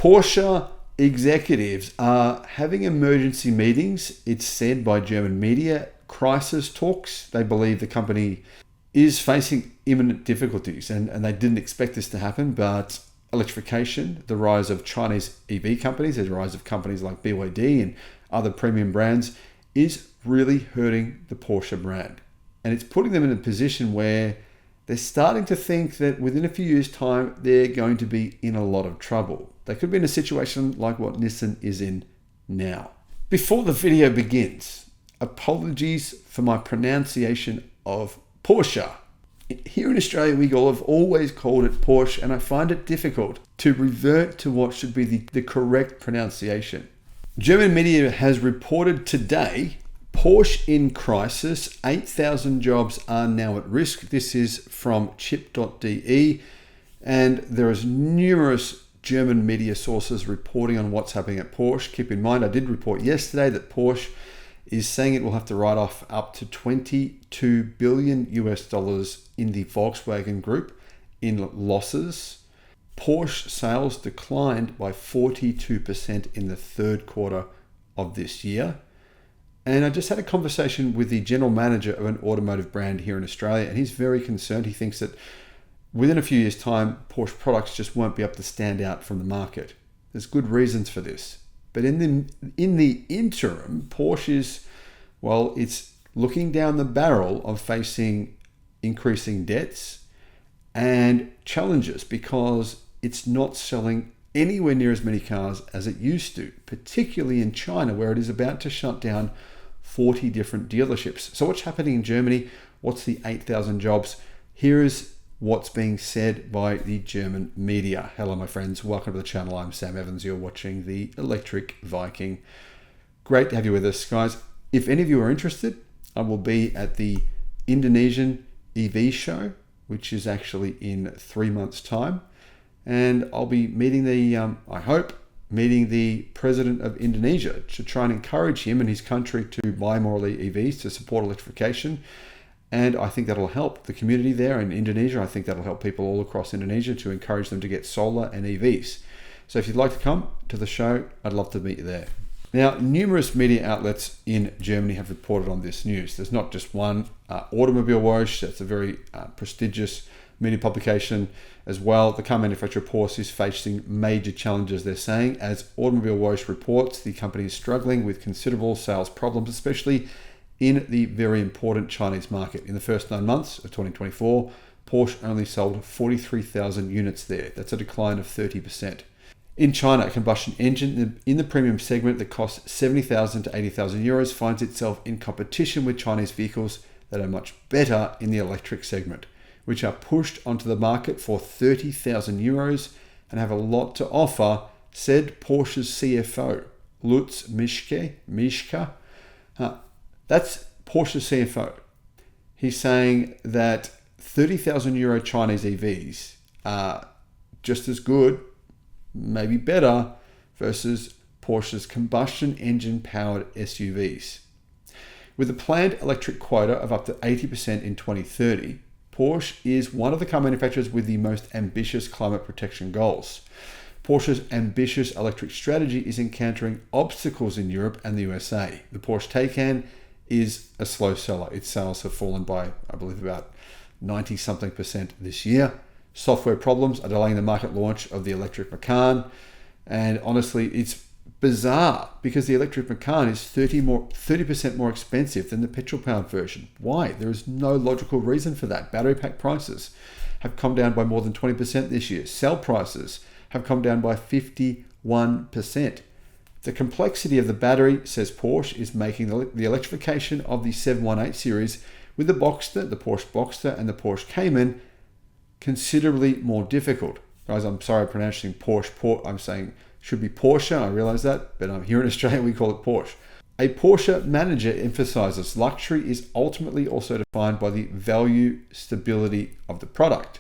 Porsche executives are having emergency meetings, it's said by German media, crisis talks. They believe the company is facing imminent difficulties, and they didn't expect this to happen, but electrification, the rise of Chinese EV companies, the rise of companies like BYD and other premium brands is really hurting the Porsche brand. And it's putting them in a position where they're starting to think that within a few years' time, they're going to be in a lot of trouble. They could be in a situation like what Nissan is in now. Before the video begins, apologies for my pronunciation of Porsche. Here in Australia, we have always called it Porsche, and I find it difficult to revert to what should be the correct pronunciation. German media has reported today, Porsche in crisis, 8,000 jobs are now at risk. This is from chip.de, and there is numerous German media sources reporting on what's happening at Porsche. Keep in mind, I did report yesterday that Porsche is saying it will have to write off up to $22 billion in the Volkswagen Group in losses. Porsche sales declined by 42% in the third quarter of this year. And I just had a conversation with the general manager of an automotive brand here in Australia, and he's very concerned. He thinks that within a few years' time, Porsche products just won't be able to stand out from the market. There's good reasons for this. But in the interim, Porsche is, well, it's looking down the barrel of facing increasing debts and challenges because it's not selling anywhere near as many cars as it used to, particularly in China, where it is about to shut down 40 different dealerships. So what's happening in Germany? What's the 8,000 jobs? Here is what's being said by the German media. Hello, my friends. Welcome to the channel. I'm Sam Evans. You're watching the Electric Viking. Great to have you with us, guys. If any of you are interested, I will be at the Indonesian EV show, which is actually in 3 months' time. And I'll be meeting meeting the president of Indonesia to try and encourage him and his country to buy more EVs to support electrification. And I think that'll help the community there in Indonesia. I think that'll help people all across Indonesia to encourage them to get solar and EVs. So if you'd like to come to the show, I'd love to meet you there. Now, numerous media outlets in Germany have reported on this news. There's not just one. Automobilwoche, that's a very prestigious media publication as well. The car manufacturer Porsche is facing major challenges, they're saying. As Automobilwoche reports, the company is struggling with considerable sales problems, especially in the very important Chinese market. In the first 9 months of 2024, Porsche only sold 43,000 units there. That's a decline of 30%. In China, a combustion engine in the premium segment that costs 70,000 to 80,000 euros finds itself in competition with Chinese vehicles that are much better in the electric segment, which are pushed onto the market for 30,000 euros and have a lot to offer, said Porsche's CFO, Lutz Mischka. That's Porsche's CFO. He's saying that 30,000 euro Chinese EVs are just as good, maybe better, versus Porsche's combustion engine powered SUVs. With a planned electric quota of up to 80% in 2030, Porsche is one of the car manufacturers with the most ambitious climate protection goals. Porsche's ambitious electric strategy is encountering obstacles in Europe and the USA. The Porsche Taycan is a slow seller. Its sales have fallen by, I believe, about 90-something% this year. Software problems are delaying the market launch of the electric Macan. And honestly, it's bizarre because the electric Macan is 30% more expensive than the petrol-powered version. Why? There is no logical reason for that. Battery pack prices have come down by more than 20% this year. Cell prices have come down by 51%. The complexity of the battery, says Porsche, is making the electrification of the 718 series with the Boxster, the Porsche Boxster and the Porsche Cayman considerably more difficult. Guys, I'm sorry I'm pronouncing Porsche. I'm saying should be Porsche, I realize that, but here in Australia we call it Porsche. A Porsche manager emphasizes luxury is ultimately also defined by the value stability of the product.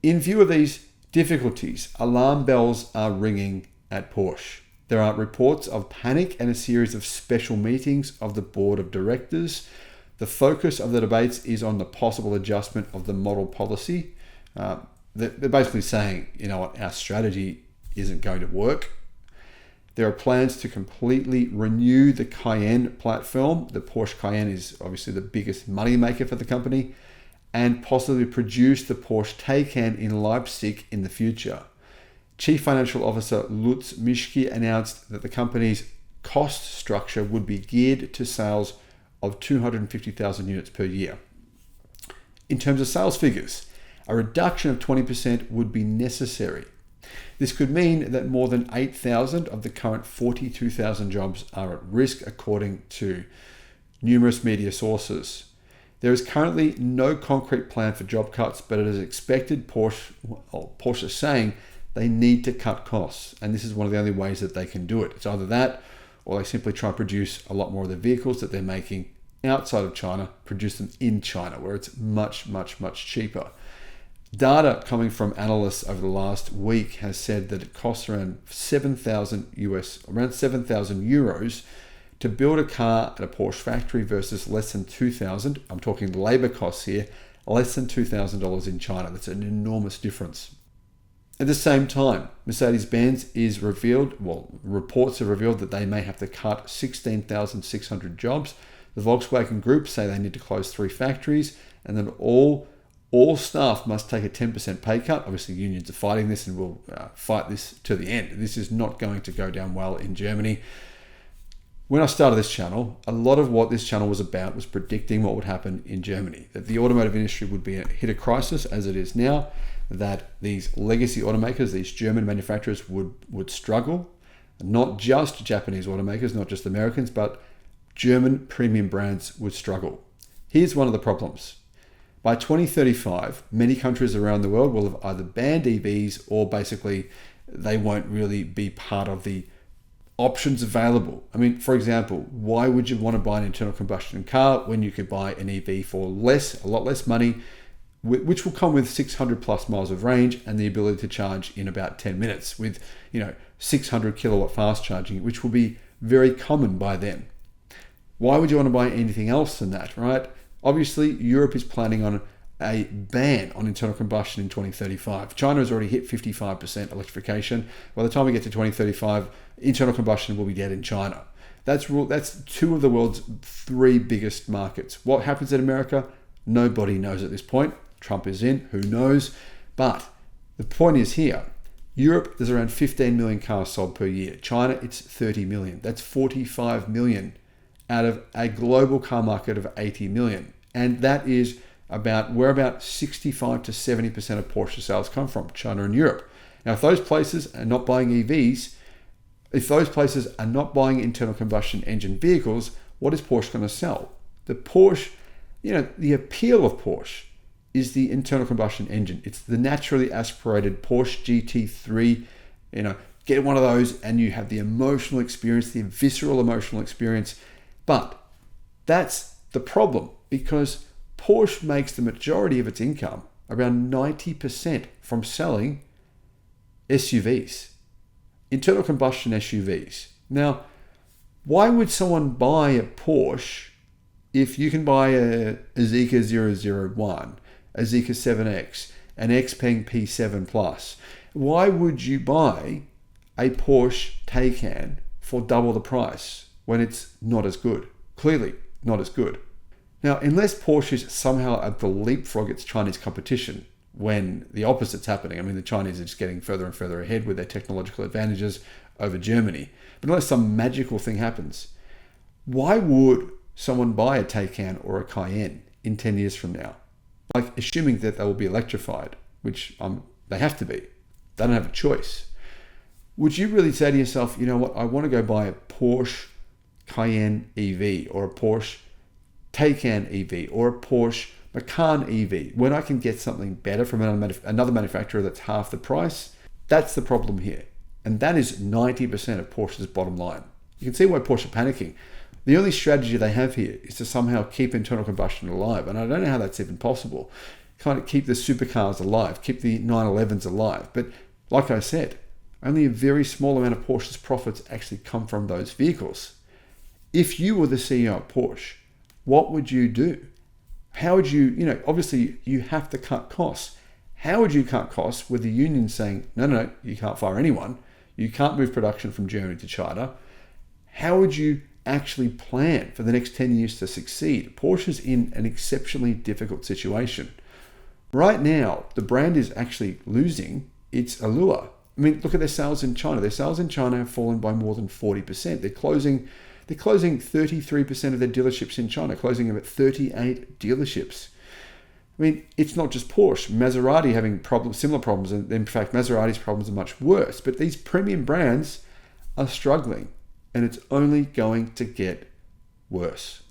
In view of these difficulties, alarm bells are ringing at Porsche. There are reports of panic and a series of special meetings of the board of directors. The focus of the debates is on the possible adjustment of the model policy. They're basically saying, you know what, our strategy isn't going to work. There are plans to completely renew the Cayenne platform. The Porsche Cayenne is obviously the biggest money maker for the company, and possibly produce the Porsche Taycan in Leipzig in the future. Chief Financial Officer Lutz Mischke announced that the company's cost structure would be geared to sales of 250,000 units per year. In terms of sales figures, a reduction of 20% would be necessary. This could mean that more than 8,000 of the current 42,000 jobs are at risk, according to numerous media sources. There is currently no concrete plan for job cuts, but it is expected Porsche is saying they need to cut costs, and this is one of the only ways that they can do it. It's either that, or they simply try to produce a lot more of the vehicles that they're making outside of China, produce them in China, where it's much, much, much cheaper. Data coming from analysts over the last week has said that it costs around 7,000 euros to build a car at a Porsche factory versus less than 2,000. I'm talking labor costs here, less than $2,000 in China. That's an enormous difference. At the same time, Mercedes-Benz reports have revealed that they may have to cut 16,600 jobs. The Volkswagen Group say they need to close 3 factories, and that all staff must take a 10% pay cut. Obviously, unions are fighting this and will fight this to the end. This is not going to go down well in Germany. When I started this channel, a lot of what this channel was about was predicting what would happen in Germany, that the automotive industry would hit a crisis as it is now, that these legacy automakers, these German manufacturers would struggle, not just Japanese automakers, not just Americans, but German premium brands would struggle. Here's one of the problems. By 2035, many countries around the world will have either banned EVs or basically they won't really be part of the options available. I mean, for example, why would you want to buy an internal combustion car when you could buy an EV for a lot less money, which will come with 600 plus miles of range and the ability to charge in about 10 minutes with 600 kilowatt fast charging, which will be very common by then. Why would you want to buy anything else than that, right? Obviously, Europe is planning on a ban on internal combustion in 2035. China has already hit 55% electrification. By the time we get to 2035, internal combustion will be dead in China. That's 2 of the world's 3 biggest markets. What happens in America? Nobody knows at this point. Trump is in, who knows? But the point is here, Europe, there's around 15 million cars sold per year. China, it's 30 million. That's 45 million out of a global car market of 80 million. And that is where about 65 to 70% of Porsche sales come from, China and Europe. Now, if those places are not buying EVs, if those places are not buying internal combustion engine vehicles, what is Porsche going to sell? The Porsche, the appeal of Porsche is the internal combustion engine. It's the naturally aspirated Porsche GT3. Get one of those and you have the emotional experience, the visceral emotional experience. But that's the problem, because Porsche makes the majority of its income, around 90%, from selling SUVs, internal combustion SUVs. Now, why would someone buy a Porsche if you can buy a Zeekr 001, a Zeekr 7X, an Xpeng P7 Plus? Why would you buy a Porsche Taycan for double the price when it's not as good? Clearly not as good. Now, unless Porsche is somehow able to leapfrog its Chinese competition when the opposite's happening, I mean, the Chinese are just getting further and further ahead with their technological advantages over Germany. But unless some magical thing happens, why would someone buy a Taycan or a Cayenne in 10 years from now? Like, assuming that they will be electrified, which they have to be. They don't have a choice. Would you really say to yourself, you know what, I want to go buy a Porsche Cayenne EV or a Porsche Taycan EV or a Porsche Macan EV when I can get something better from another manufacturer that's half the price? That's the problem here. And that is 90% of Porsche's bottom line. You can see why Porsche are panicking. The only strategy they have here is to somehow keep internal combustion alive. And I don't know how that's even possible. Kind of keep the supercars alive, keep the 911s alive. But like I said, only a very small amount of Porsche's profits actually come from those vehicles. If you were the CEO of Porsche, what would you do? How would you, obviously you have to cut costs. How would you cut costs with the union saying, no, you can't fire anyone. You can't move production from Germany to China. How would you actually plan for the next 10 years to succeed? Porsche's in an exceptionally difficult situation. Right now, the brand is actually losing its allure. I mean, look at their sales in China. Their sales in China have fallen by more than 40%. They're closing 33% of their dealerships in China, closing them at 38 dealerships. I mean, it's not just Porsche. Maserati having similar problems, and in fact, Maserati's problems are much worse. But these premium brands are struggling, and it's only going to get worse.